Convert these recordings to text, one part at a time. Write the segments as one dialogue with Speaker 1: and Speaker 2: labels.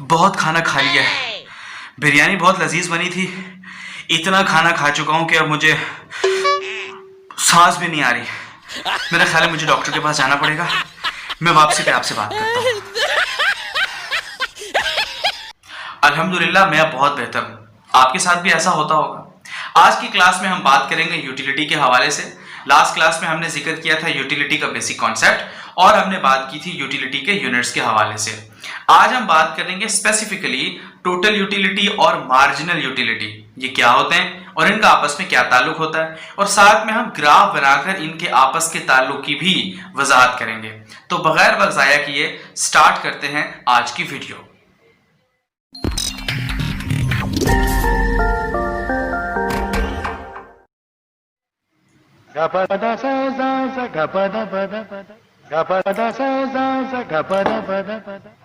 Speaker 1: बहुत खाना खा लिया है। बिरयानी बहुत लजीज बनी थी। इतना खाना खा चुका हूं कि अब मुझे सांस भी नहीं आ रही। मेरा ख्याल है मुझे डॉक्टर के पास जाना पड़ेगा। मैं वापसी पे आपसे बात करता हूँ। अल्हम्दुलिल्लाह मैं अब बहुत बेहतर हूँ। आपके साथ भी ऐसा होता होगा। आज की क्लास में हम बात करेंगे यूटिलिटी के हवाले से। लास्ट क्लास में हमने जिक्र किया था यूटिलिटी का बेसिक कॉन्सेप्ट और हमने बात की थी यूटिलिटी के यूनिट्स के हवाले से। आज हम बात करेंगे स्पेसिफिकली टोटल यूटिलिटी और मार्जिनल यूटिलिटी, ये क्या होते हैं और इनका आपस में क्या ताल्लुक होता है, और साथ में हम ग्राफ बनाकर इनके आपस के ताल्लुक की भी वजाहत करेंगे। तो बगैर वक्त ज़ाया किए स्टार्ट करते हैं आज की वीडियो।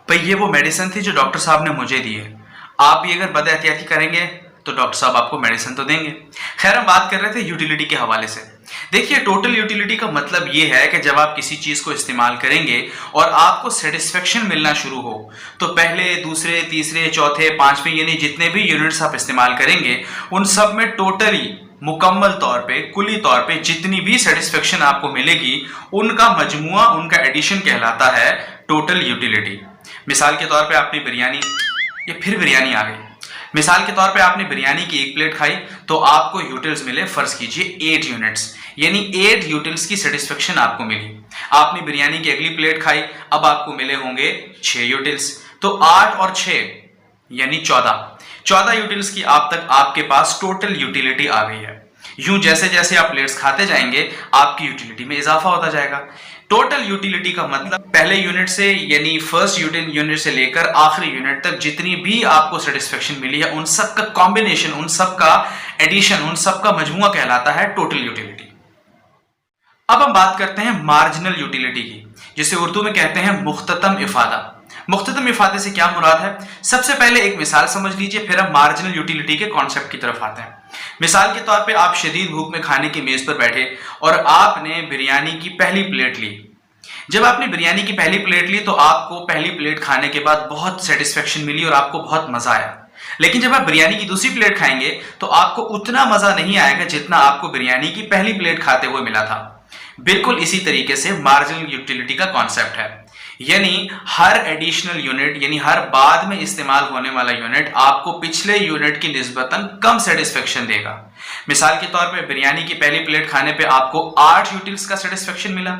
Speaker 1: भाई ये वो मेडिसिन थी जो डॉक्टर साहब ने मुझे दी है। आप भी अगर बद एहतियाती करेंगे तो डॉक्टर साहब आपको मेडिसिन तो देंगे। खैर हम बात कर रहे थे यूटिलिटी के हवाले से। देखिए टोटल यूटिलिटी का मतलब ये है कि जब आप किसी चीज को इस्तेमाल करेंगे और आपको सेटिस्फेक्शन मिलना शुरू हो तो पहले, दूसरे, तीसरे, चौथे, पांचवें यानी जितने भी यूनिट्स आप इस्तेमाल करेंगे उन सब में टोटली मुकम्मल तौर पे, कुली तौर पे जितनी भी सेटिस्फेक्शन आपको मिलेगी उनका मजमुआ, उनका एडिशन कहलाता है टोटल यूटिलिटी। मिसाल के तौर पे आपने बिरयानी, ये फिर बिरयानी आ गई। मिसाल के तौर पे आपने बिरयानी की एक प्लेट खाई तो आपको यूटिल्स मिले, फर्ज कीजिए 8 यूनिट्स, यानी 8 यूटिल्स की सेटिस्फेक्शन आपको मिली। आपने बिरयानी की अगली प्लेट खाई, अब आपको मिले होंगे 6 यूटिल्स, तो 8 और 6 यानी 14 यूटिल्स की आप तक आपके पास टोटल यूटिलिटी आ गई है। यूं जैसे जैसे आप प्लेट्स खाते जाएंगे आपकी यूटिलिटी में इजाफा होता जाएगा। टोटल यूटिलिटी का मतलब पहले यूनिट से यानी फर्स्ट यूनिट से लेकर आखिरी यूनिट तक जितनी भी आपको सेटिस्फेक्शन मिली है उन सब का कॉम्बिनेशन, उन सब का एडिशन, उन सब का मजमुआ कहलाता है टोटल यूटिलिटी। अब हम बात करते हैं मार्जिनल यूटिलिटी की, जिसे उर्दू में कहते हैं मुख्ततम इफादा। मुख्ततम इफादे से क्या मुराद है? सबसे पहले एक मिसाल समझ लीजिए, फिर हम मार्जिनल यूटिलिटी के कॉन्सेप्ट की तरफ आते हैं। मिसाल के तौर पे आप शदीद भूख में खाने की मेज पर बैठे और आपने बिरयानी की पहली प्लेट ली। जब आपने बिरयानी की पहली प्लेट ली तो आपको पहली प्लेट खाने के बाद बहुत सेटिस्फेक्शन मिली और आपको बहुत मजा आया। लेकिन जब आप बिरयानी की दूसरी प्लेट खाएंगे तो आपको उतना मजा नहीं आएगा जितना आपको बिरयानी की पहली प्लेट खाते हुए मिला था। बिल्कुल इसी तरीके से मार्जिनल यूटिलिटी का कॉन्सेप्ट है, यानी हर एडिशनल यूनिट, यानी हर बाद में इस्तेमाल होने वाला यूनिट आपको पिछले यूनिट की निस्बतन कम सेटिस्फेक्शन देगा। मिसाल के तौर पे बिरयानी की पहली प्लेट खाने पे आपको 8 यूटिल्स का सेटिस्फेक्शन मिला,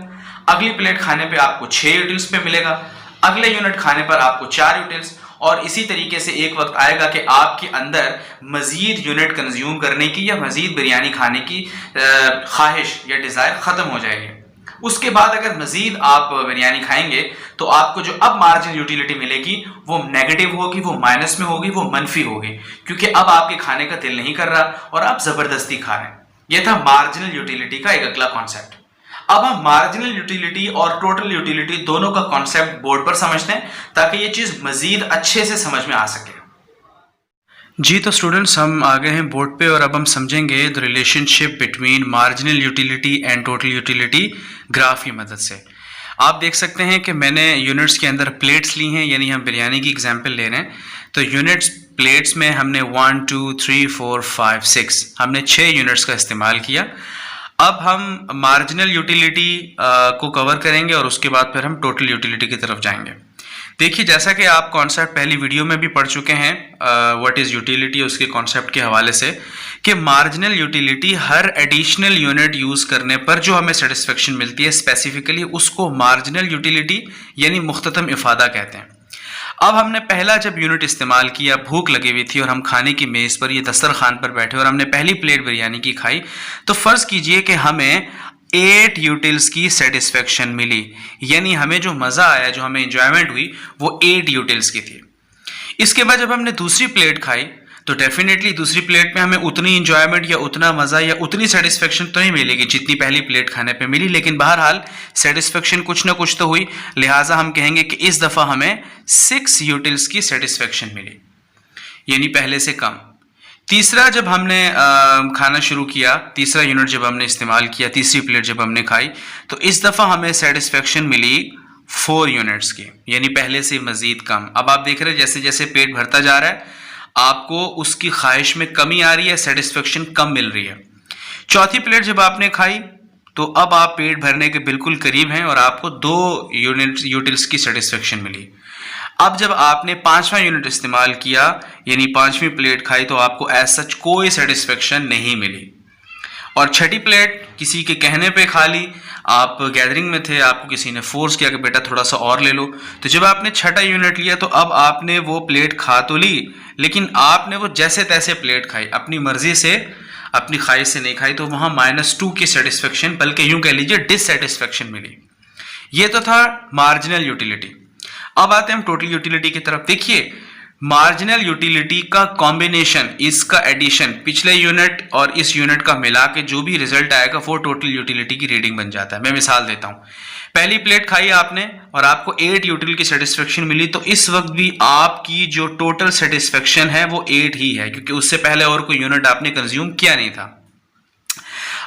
Speaker 1: अगली प्लेट खाने पे आपको 6 यूटिल्स पे मिलेगा, अगले यूनिट खाने पर आपको 4 यूटिल्स, और इसी तरीके से एक वक्त आएगा कि आपके अंदर मजीद यूनिट कंज्यूम करने की या मजीद बिरयानी खाने की ख्वाहिश या डिजायर खत्म हो जाएगी। उसके बाद अगर मजीद आप बिरयानी खाएंगे तो आपको जो अब मार्जिनल यूटिलिटी मिलेगी वो नेगेटिव होगी, वो माइनस में होगी, वो मनफी होगी, क्योंकि अब आपके खाने का दिल नहीं कर रहा और आप जबरदस्ती खा रहे हैं। यह था मार्जिनल यूटिलिटी का एक अगला कॉन्सेप्ट। अब हम मार्जिनल यूटिलिटी और टोटल यूटिलिटी दोनों का कॉन्सेप्ट बोर्ड पर समझते हैं ताकि ये चीज मजीद अच्छे से समझ में आ सके। जी तो स्टूडेंट्स हम आ गए हैं बोर्ड पे और अब हम समझेंगे the relationship between marginal utility and total utility graph की मदद से। आप देख सकते हैं कि मैंने यूनिट्स के अंदर प्लेट्स ली हैं, यानी हम बिरयानी की एग्जांपल ले रहे हैं। तो यूनिट्स प्लेट्स में हमने 1 2 3 4 5 6 हमने 6 यूनिट्स का इस्तेमाल किया। अब हम मार्जिनल यूटिलिटी को कवर करेंगे और उसके बाद फिर हम टोटल यूटिलिटी की तरफ जाएंगे। देखिए जैसा कि आप कॉन्सेप्ट पहली वीडियो में भी पढ़ चुके हैं व्हाट इज़ यूटिलिटी, उसके कॉन्सेप्ट के हवाले से, कि मार्जिनल यूटिलिटी हर एडिशनल यूनिट यूज़ करने पर जो हमें सेटिस्फेक्शन मिलती है स्पेसिफिकली उसको मार्जिनल यूटिलिटी यानी मुख्ततम इफादा कहते हैं। अब हमने पहला जब यूनिट इस्तेमाल किया, भूख लगी हुई थी और हम खाने की मेज़ पर, ये दस्तरखान पर बैठे और हमने पहली प्लेट बिरयानी की खाई, तो फ़र्ज़ कीजिए कि हमें 8 यूटिल्स की सेटिस्फेक्शन मिली, यानी हमें जो मज़ा आया, जो हमें इंजॉयमेंट हुई वो 8 यूटिल्स की थी। इसके बाद जब हमने दूसरी प्लेट खाई तो डेफिनेटली दूसरी प्लेट में हमें उतनी इंजॉयमेंट या उतना मज़ा या उतनी सेटिस्फेक्शन तो नहीं मिलेगी जितनी पहली प्लेट खाने पे मिली, लेकिन बहरहाल सेटिस्फेक्शन कुछ ना कुछ तो हुई। लिहाजा हम कहेंगे कि इस दफ़ा हमें 6 यूटिल्स की सेटिस्फेक्शन मिली, यानी पहले से कम। तीसरा जब हमने खाना शुरू किया, तीसरा यूनिट जब हमने इस्तेमाल किया, तीसरी प्लेट जब हमने खाई, तो इस दफ़ा हमें सेटिस्फेक्शन मिली 4 यूनिट्स की, यानी पहले से मजीद कम। अब आप देख रहे हैं जैसे जैसे पेट भरता जा रहा है आपको उसकी ख्वाहिश में कमी आ रही है, सेटिस्फेक्शन कम मिल रही है। चौथी प्लेट जब आपने खाई तो अब आप पेट भरने के बिल्कुल करीब हैं और आपको 2 यूटिल्स की सेटिस्फेक्शन मिली। अब जब आपने 5वां यूनिट इस्तेमाल किया यानी 5वीं प्लेट खाई तो आपको एज सच कोई सेटिस्फेक्शन नहीं मिली। और छठी प्लेट किसी के कहने पे खा ली, आप गैदरिंग में थे, आपको किसी ने फोर्स किया कि बेटा थोड़ा सा और ले लो, तो जब आपने छठा यूनिट लिया तो अब आपने वो प्लेट खा तो ली लेकिन आपने वो जैसे तैसे प्लेट खाई, अपनी मर्जी से अपनी ख्वाहिश से नहीं खाई, तो वहाँ -2 की सेटिस्फेक्शन, बल्कि यूं कह लीजिए डिससेटिस्फेक्शन मिली। ये तो था मार्जिनल यूटिलिटी। अब आते हैं हम टोटल यूटिलिटी की तरफ। देखिए मार्जिनल यूटिलिटी का कॉम्बिनेशन, इसका एडिशन, पिछले यूनिट और इस यूनिट का मिला के जो भी रिजल्ट आएगा वो टोटल यूटिलिटी की रीडिंग बन जाता है। मैं मिसाल देता हूं, पहली प्लेट खाई आपने और आपको 8 यूटिल की सेटिस्फेक्शन मिली, तो इस वक्त भी आपकी जो टोटल सेटिस्फेक्शन है वो 8 ही है, क्योंकि उससे पहले और कोई यूनिट आपने कंज्यूम किया नहीं था।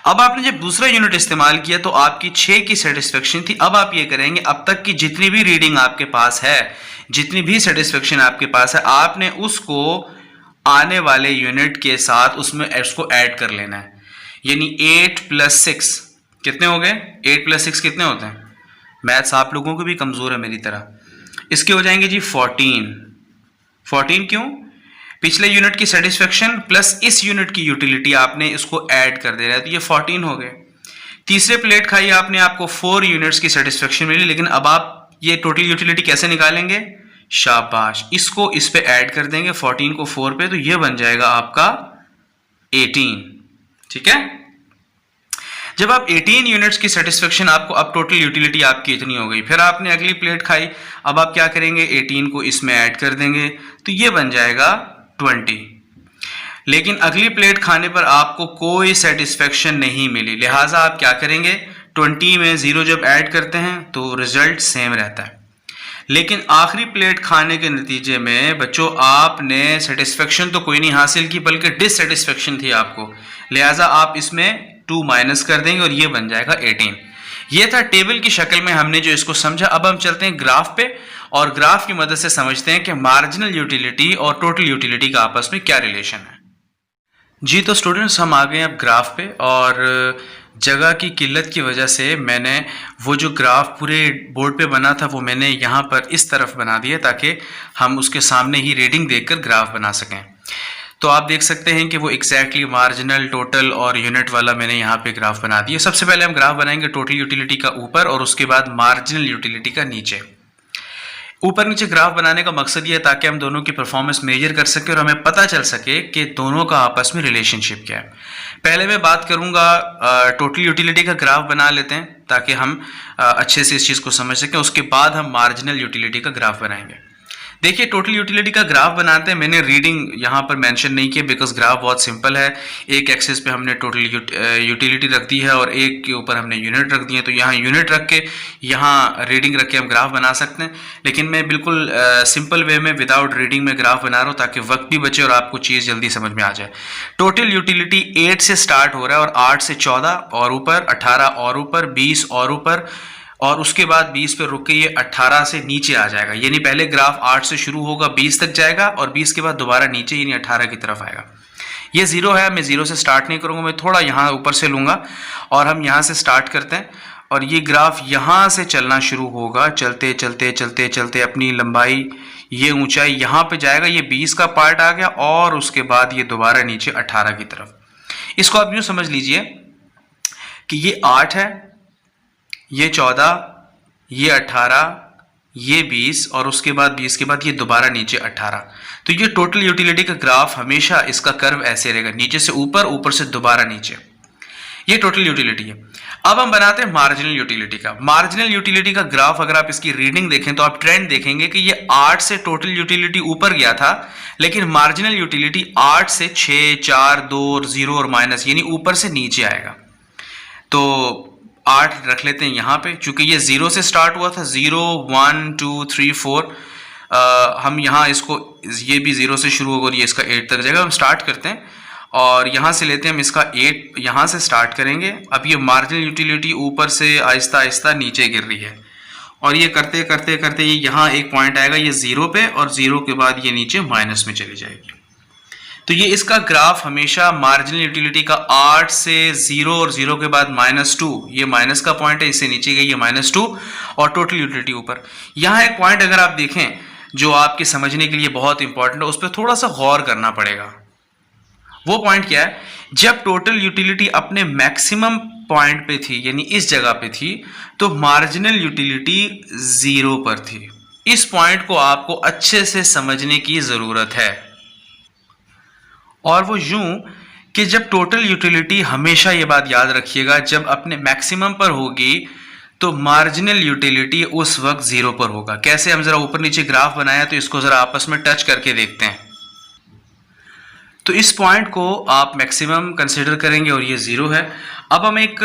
Speaker 1: अब आपने जब दूसरा यूनिट इस्तेमाल किया तो आपकी 6 की सेटिस्फेक्शन थी। अब आप ये करेंगे, अब तक की जितनी भी रीडिंग आपके पास है, जितनी भी सेटिस्फेक्शन आपके पास है, आपने उसको आने वाले यूनिट के साथ उसमें उसको ऐड कर लेना है। यानी 8 + 6 कितने हो गए? 8 + 6 कितने होते हैं? मैथ्स आप लोगों को भी कमजोर है मेरी तरह। इसके हो जाएंगे जी 14। 14 क्यों? पिछले यूनिट की सेटिस्फेक्शन प्लस इस यूनिट की यूटिलिटी आपने इसको ऐड कर देना है, तो ये 14 हो गए। तीसरे प्लेट खाई आपने, आपको 4 यूनिट्स की सेटिस्फेक्शन मिली, लेकिन अब आप ये टोटल यूटिलिटी कैसे निकालेंगे? शाबाश, इसको इस पे ऐड कर देंगे 14 को 4 पे, तो ये बन जाएगा आपका 18। ठीक है, जब आप 18 यूनिट्स की सेटिस्फेक्शन, आपको अब टोटल यूटिलिटी आपकी इतनी हो गई। फिर आपने अगली प्लेट खाई, अब आप क्या करेंगे? 18 को इसमें ऐड कर देंगे, तो ये बन जाएगा 20। लेकिन अगली प्लेट खाने पर आपको कोई सेटिस्फेक्शन नहीं मिली, लिहाजा आप क्या करेंगे? 20 में 0 जब ऐड करते हैं तो रिजल्ट सेम रहता है। लेकिन आखिरी प्लेट खाने के नतीजे में बच्चों आपने सेटिस्फेक्शन तो कोई नहीं हासिल की, बल्कि डिससेटिस्फेक्शन थी आपको, लिहाजा आप इसमें 2 माइनस कर देंगे और ये बन जाएगा 18। ये था टेबल की शक्ल में हमने जो इसको समझा। अब हम चलते हैं ग्राफ पे और ग्राफ की मदद से समझते हैं कि मार्जिनल यूटिलिटी और टोटल यूटिलिटी का आपस में क्या रिलेशन है। जी तो स्टूडेंट्स, हम आ गए अब ग्राफ पे, और जगह की किल्लत की वजह से मैंने वो जो ग्राफ पूरे बोर्ड पे बना था वो मैंने यहाँ पर इस तरफ बना दिया ताकि हम उसके सामने ही रीडिंग देखकर ग्राफ बना सकें। तो आप देख सकते हैं कि वो एग्जैक्टली मार्जिनल, टोटल और यूनिट वाला मैंने यहाँ पे ग्राफ बना दिया। सबसे पहले हम ग्राफ बनाएंगे टोटल यूटिलिटी का ऊपर और उसके बाद मार्जिनल यूटिलिटी का नीचे। ऊपर नीचे ग्राफ बनाने का मकसद ये है ताकि हम दोनों की परफॉर्मेंस मेजर कर सके और हमें पता चल सके कि दोनों का आपस में रिलेशनशिप क्या है। पहले मैं बात करूंगा टोटल यूटिलिटी का ग्राफ बना लेते हैं ताकि हम अच्छे से इस चीज़ को समझ सकें। उसके बाद हम मार्जिनल यूटिलिटी का ग्राफ बनाएंगे। देखिए टोटल यूटिलिटी का ग्राफ बनाते हैं, मैंने रीडिंग यहाँ पर मेंशन नहीं किया बिकॉज ग्राफ बहुत सिंपल है। एक एक्सिस पे हमने टोटल यूटिलिटी रख दी है और एक के ऊपर हमने यूनिट रख दी है, तो यहाँ यूनिट रख के यहाँ रीडिंग रख के हम ग्राफ बना सकते हैं। लेकिन मैं बिल्कुल सिंपल वे में विदाउट रीडिंग में ग्राफ बना रहा हूँ ताकि वक्त भी बचे और आपको चीज़ जल्दी समझ में आ जाए। टोटल यूटिलिटी 8 से स्टार्ट हो रहा है और 8 से 14 और ऊपर, 18 और ऊपर, 20 और ऊपर, और उसके बाद 20 पे रुक के ये 18 से नीचे आ जाएगा। यानी पहले ग्राफ 8 से शुरू होगा, 20 तक जाएगा और 20 के बाद दोबारा नीचे यानी 18 की तरफ आएगा। ये 0 है, मैं 0 से स्टार्ट नहीं करूंगा, मैं थोड़ा यहाँ ऊपर से लूंगा और हम यहाँ से स्टार्ट करते हैं और ये ग्राफ यहाँ से चलना शुरू होगा। चलते चलते चलते चलते अपनी लंबाई, ये ऊंचाई यहाँ पे जाएगा, ये 20 का पार्ट आ गया और उसके बाद ये दोबारा नीचे 18 की तरफ। इसको आप यूँ समझ लीजिए कि ये 8 है, ये 14, ये 18, ये 20 और उसके बाद 20 के बाद ये दोबारा नीचे 18। तो ये टोटल यूटिलिटी का ग्राफ हमेशा इसका कर्व ऐसे रहेगा, नीचे से ऊपर, ऊपर से दोबारा नीचे। ये टोटल यूटिलिटी है। अब हम बनाते हैं मार्जिनल यूटिलिटी का। मार्जिनल यूटिलिटी का ग्राफ अगर आप इसकी रीडिंग देखें तो आप ट्रेंड देखेंगे कि ये 8 से टोटल यूटिलिटी ऊपर गया था, लेकिन मार्जिनल यूटिलिटी 8 से 6, 4, 2, 0 और माइनस यानी ऊपर से नीचे आएगा। तो 8 रख लेते हैं यहाँ पे, चूंकि ये 0 से स्टार्ट हुआ था, 0, 1, 2, 3, 4, हम यहाँ इसको, ये भी 0 से शुरू होगा और ये इसका 8 तक जाएगा। हम स्टार्ट करते हैं और यहाँ से लेते हैं हम इसका 8, यहाँ से स्टार्ट करेंगे। अब ये मार्जिनल यूटिलिटी ऊपर से आहिस्ता आहिस्ता नीचे गिर रही है और ये करते करते करते ये यहाँ एक पॉइंट आएगा ये 0 पे, और 0 के बाद ये नीचे माइनस में चली जाएगी। तो ये इसका ग्राफ हमेशा मार्जिनल यूटिलिटी का 8 से 0 और 0 के बाद -2, ये माइनस का पॉइंट है, इससे नीचे गई ये -2 और टोटल यूटिलिटी ऊपर। यहाँ एक पॉइंट अगर आप देखें जो आपके समझने के लिए बहुत इंपॉर्टेंट है, उस पर थोड़ा सा गौर करना पड़ेगा। वो पॉइंट क्या है, जब टोटल यूटिलिटी अपने मैक्सिमम पॉइंट पे थी, यानी इस जगह पे थी, तो मार्जिनल यूटिलिटी 0 पर थी। इस पॉइंट को आपको अच्छे से समझने की जरूरत है, और वो यूं कि जब टोटल यूटिलिटी, हमेशा ये बात याद रखिएगा, जब अपने मैक्सिमम पर होगी तो मार्जिनल यूटिलिटी उस वक्त 0 पर होगा। कैसे, हम जरा ऊपर नीचे ग्राफ बनाया तो इसको जरा आपस में टच करके देखते हैं। तो इस पॉइंट को आप मैक्सिमम कंसिडर करेंगे और ये 0 है। अब हम एक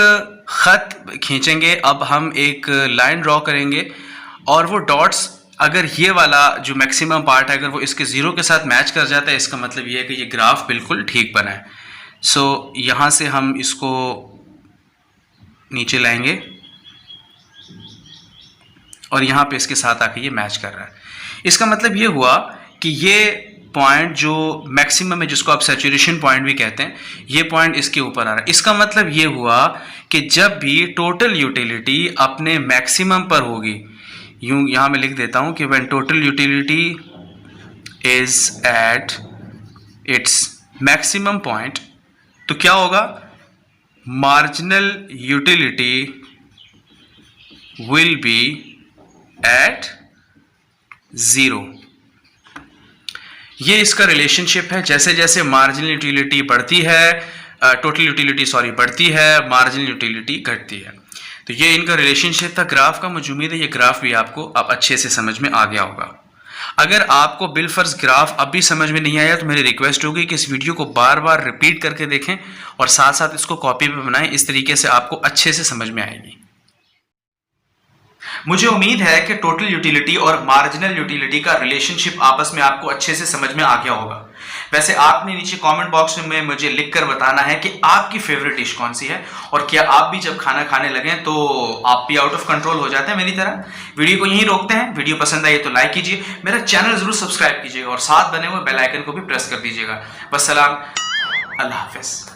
Speaker 1: खत खींचेंगे, अब हम एक लाइन ड्रॉ करेंगे, और वो डॉट्स, अगर ये वाला जो मैक्सिमम पार्ट है अगर वो इसके 0 के साथ मैच कर जाता है, इसका मतलब ये है कि ये ग्राफ बिल्कुल ठीक बना है। सो यहाँ से हम इसको नीचे लाएंगे और यहाँ पे इसके साथ आके ये मैच कर रहा है। इसका मतलब ये हुआ कि ये पॉइंट जो मैक्सिमम है, जिसको आप सैचुरेशन पॉइंट भी कहते हैं, ये पॉइंट इसके ऊपर आ रहा है। इसका मतलब ये हुआ कि जब भी टोटल यूटिलिटी अपने मैक्सिमम पर होगी, यूं यहाँ मैं लिख देता हूँ कि when total utility is at its maximum point, तो क्या होगा, marginal utility will be at 0। ये इसका रिलेशनशिप है। जैसे जैसे मार्जिनल यूटिलिटी बढ़ती है, टोटल यूटिलिटी बढ़ती है, मार्जिनल यूटिलिटी घटती है। तो ये इनका रिलेशनशिप था ग्राफ का। मुझे उम्मीद है ये ग्राफ भी आपको अब अच्छे से समझ में आ गया होगा। अगर आपको बिलफर्ज ग्राफ अब भी समझ में नहीं आया तो मेरी रिक्वेस्ट होगी कि इस वीडियो को बार बार रिपीट करके देखें और साथ साथ इसको कॉपी पे बनाएं। इस तरीके से आपको अच्छे से समझ में आएगी। मुझे उम्मीद है कि टोटल यूटिलिटी और मार्जिनल यूटिलिटी का रिलेशनशिप आपस में आपको अच्छे से समझ में आ गया होगा। वैसे आपने नीचे कमेंट बॉक्स में मुझे लिखकर बताना है कि आपकी फेवरेट डिश कौन सी है, और क्या आप भी जब खाना खाने लगें तो आप भी आउट ऑफ कंट्रोल हो जाते हैं मेरी तरह। वीडियो को यहीं रोकते हैं। वीडियो पसंद आई तो लाइक कीजिए, मेरा चैनल जरूर सब्सक्राइब कीजिएगा और साथ बने हुए बेल आइकन को भी प्रेस कर दीजिएगा। वस्सलाम, अल्लाह हाफिज।